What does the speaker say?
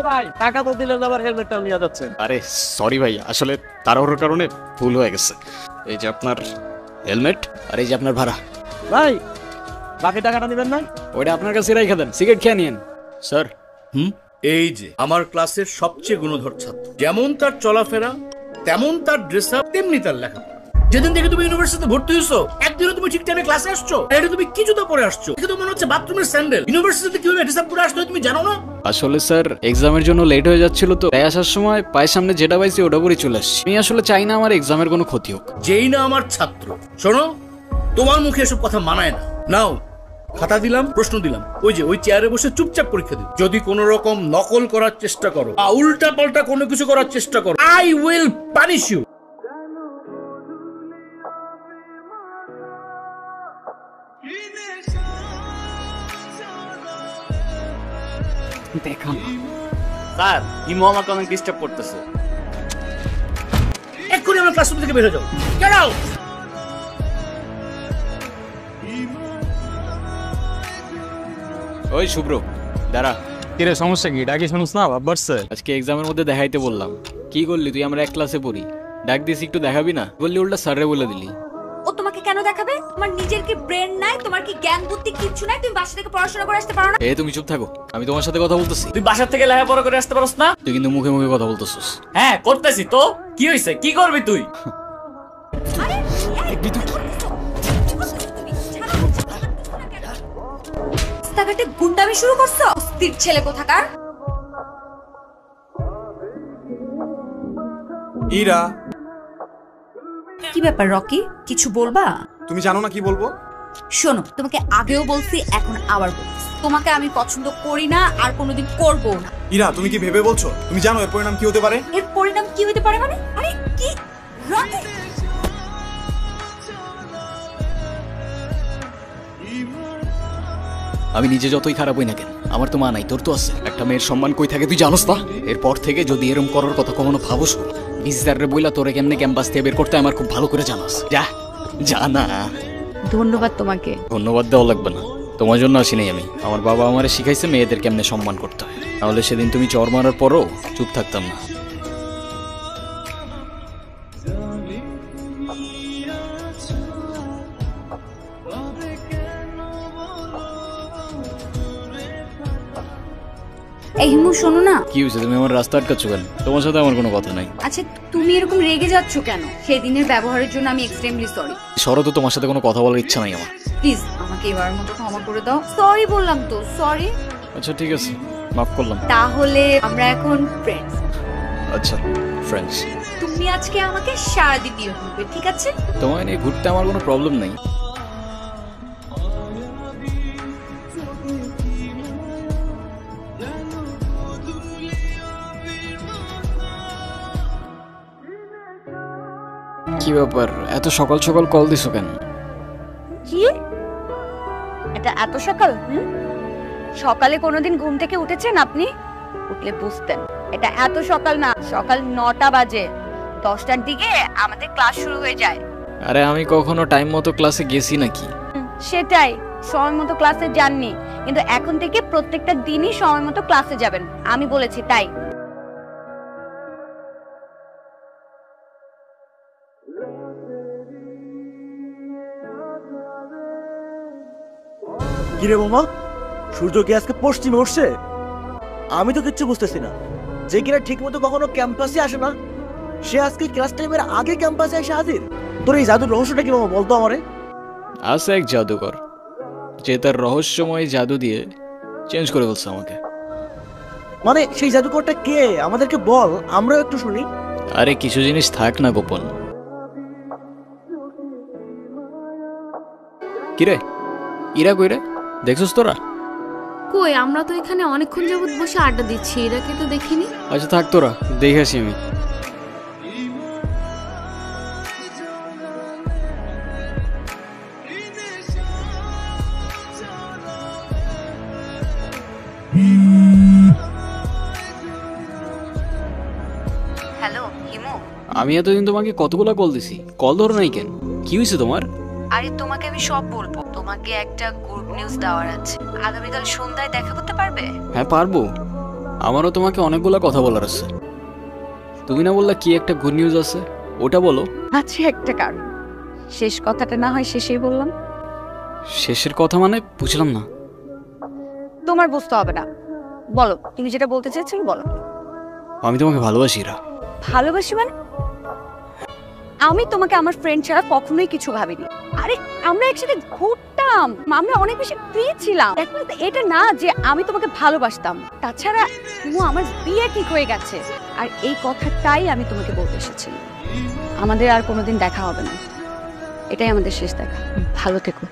ভাই টাকা তো দিলেন, আবার হেলমেটটা নিয়ে যাচ্ছেন। আরে সরি ভাই, আসলে তাড়াহুড়োর কারণে ভুল হয়ে গেছে। এই যে আপনার হেলমেট, আর এই যে আপনার ভাড়া। ভাই বাকি টাকাটা দিবেন না? ওইটা আপনার কাছে রেখে দেন, সিগারেট খেয়ে নিয়েন স্যার। এই যে আমার ক্লাসের সবচেয়ে গুণধর ছাত্র, যেমন তার চলাফেরা তেমন তার ড্রেস আপ, তেমনি তার লেখাপড়া। যেদিন থেকে তুমি ইউনিভার্সিটিতে ভর্তি হয়েছো একদিনও তুমি ঠিক টাইমে ক্লাসে আসছো? এটা তুমি কি জুতা পরে আসছো? এটা তো মনে হচ্ছে বাথরুমের স্যান্ডেল। ইউনিভার্সিটিতে কিভাবে ড্রেস আপ করে আসতে হয় তুমি জানো না? আসলে স্যার এক্সামের জন্য লেট হয়ে যাচ্ছিল, তো তাই আসার সময় পায়ের সামনে যেটা পাইছি ওটা পরে চলে আসছি। আমি আসলে চাই না আমার এক্সামের কোনো ক্ষতি হোক। যেই না আমার ছাত্র, শোনো তোমার মুখে এসব কথা মানায় না। নাও খাতা দিলাম, প্রশ্ন দিলাম, ওই যে ওই চেয়ারে বসে চুপচাপ পরীক্ষা দিও। যদি কোনো রকম নকল করার চেষ্টা করো, উল্টা পাল্টা কোনো কিছু করার চেষ্টা করো, আই উইল পানিশ ইউ। দেখা স্যার হিমু আমাকে অনেক ডিস্টার্ব করতেছে। এক্ষুনি আমার ক্লাসরুম থেকে বের হয়ে যাও। Get out. ওই শুভ্র দাঁড়া। কিরে সমস্যা কি? ডাকি শুনুস না বাড়ছে? আজকে এক্সামের মধ্যে দেখাইতে বললাম, কি করলি তুই? আমরা এক ক্লাসে পড়ি, ডাক দিস একটু দেখাবি না? বললি উল্টা স্যারে বলে দিলি। ও তোমাকে কেন দেখাবে? তোমার নিজের কি ব্রেন নাই? তোমার কি জ্ঞান বুদ্ধি কিচ্ছু নাই? তুমি বাসা থেকে পড়াশোনা করে আসতে পারো না? তুমি চুপ থাকো, আমি তোমার সাথে কথা বলতেছি। তুই বাসার থেকে লেখাপড়া করে আসতে পারস না? তুই কিন্তু মুখে মুখে কথা বলতেছিস। হ্যাঁ করতেছি তো, কি হয়েছে? কি করবি তুই? আরে রাস্তাঘাটে গুন্ডামি শুরু করছো? অস্থির ছেলে কোথাকার। ইরা, কি ব্যাপার রকি, কিছু বলবা? তুমি জানো না কি বলবো? শোনো, তোমাকে আগেও বলছি, এখন আবার বলছি, তোমাকে আমি পছন্দ করি না আর কোনোদিন করবো না। ইরা, তুমি কি ভেবে বলছো? তুমি জানো এর পরিণাম কি হতে পারে? এর পরিণাম কি হতে পারে মানে? আরে কি রকি? আমি নিজে যতই খারাপ হই না কেন, আমার তো মা নাই, তোর তো আছে। একটা মেয়ের সম্মান কই থাকে তুই জানোস না? এরপর থেকে যদি এরম করার কথা কখনো ভাবস, বিজদারে বইলা তোরে কেমনে ক্যাম্পাস থেকে বের করতে আমার খুব ভালো করে জানাস। যা জানা। ধন্যবাদ তোমাকে। ধন্যবাদ দেওয়া লাগবে না, তোমার জন্য আসি নাই আমি। আমার বাবা আমারে শিখাইছে মেয়েদের কেমনে সম্মান করতে হয়, নাহলে সেদিন তুমি চর মারার পরও চুপ থাকতাম না। এই হিমু শোনো না। কি হয়েছে? তুমি আমার রাস্তা আটকাচ্ছ কেন? তোমার সাথে আমার কোনো কথা নাই। আচ্ছা তুমি এরকম রেগে যাচ্ছ কেন? সেদিনের ব্যবহারের জন্য আমি এক্সট্রিমলি সরি। সরো তো, তোমার সাথে কোনো কথা বলার ইচ্ছা নাই আমার। প্লিজ আমাকে এবার মতো ক্ষমা করে দাও। সরি বললাম তো, সরি। আচ্ছা ঠিক আছে, মাফ করলাম। তাহলে আমরা এখন ফ্রেন্ডস। আচ্ছা ফ্রেন্ডস। তুমি আজকে আমাকে সারাদিন নিয়ে ঘুরবে, ঠিক আছে? তোমায় নিয়ে ঘুরতে আমার কোনো প্রবলেম নাই। কি ব্যাপার, এত সকাল সকাল কল দিছো কেন? কি এটা এত সকাল? সকালে কোনোদিন ঘুম থেকে উঠেছেন আপনি? উঠলে বুঝতেন এটা এত সকাল না, সকাল 9টা বাজে। 10টার দিকে আমাদের ক্লাস শুরু হয়ে যায়। আরে আমি কখনো টাইম মতো ক্লাসে গেছি নাকি? সেটাই, সময় মতো ক্লাসে যাননি, কিন্তু এখন থেকে প্রত্যেকটা দিনই সময় মতো ক্লাসে যাবেন, আমি বলেছি তাই। কিরে মামা, সূর্য কি আজকে পশ্চিমে উঠছে? আমি তো কিচ্ছু বুঝতেছি না। যে কিনা ঠিক মতো কখনো ক্যাম্পাসে আসে না, সে আজকে ক্লাস টাইমের আগে ক্যাম্পাসে এসে হাজির। তোর এই জাদুর রহস্যটা কি মামা, বলতো আমারে। আছে এক জাদুকর, যে তার রহস্যময় জাদু দিয়ে চেঞ্জ করে বলছে আমাকে। মানে সেই জাদুকরটা কে? আমাদেরকে বল, আমরাও একটু শুনি। আরে কিছু জিনিস থাক না গোপন। কিরে ইরা কই রে? দেখছস তোরা? কই, আমরা তো এখানে অনেকক্ষণ যাবত বসে আড্ডা দিচ্ছি, এরাকে তো দেখিনি। আচ্ছা থাক, তোরা দেখে আসি আমি। হ্যালো হিমু। আমি এতদিন তোমাকে কতগুলো কল দিছি, কল ধরো নাই কেন? কি হয়েছে তোমার? আরে তোমাকে আমি সব বলবো। তোমাকে একটা গুড নিউজ দেওয়ার আছে। আগামীকাল সন্ধ্যায় দেখা করতে পারবে? হ্যাঁ পারবো, আমারও তোমাকে অনেকগুলা কথা বলার আছে। তুমি না বললা কি একটা গুড নিউজ আছে, ওটা বলো। আছে একটা কারণ, শেষ কথাটা না হয় শেষেই বললাম। শেষের কথা মানে বুঝলাম না। তোমার বুঝতে হবে না, বলো তুমি যেটা বলতে চেয়েছিলে বলো। আমি তোমাকে ভালোবাসি ইরা। ভালোবাসি মানে? আমি তোমাকে আমার ফ্রেন্ড ছাড়া কখনোই কিছু ভাবিনি। আরে আমরা একসাথে ঘুরতাম, আমরা অনেক বেশি ফ্রি ছিলাম। এটা না যে আমি তোমাকে ভালোবাসতাম। তাছাড়া তুমি আমার বিয়ে ঠিক হয়ে গেছে, আর এই কথাটাই আমি তোমাকে বলতে এসেছিলাম। আমাদের আর কোনোদিন দেখা হবে না, এটাই আমাদের শেষ দেখা। ভালো থেকো।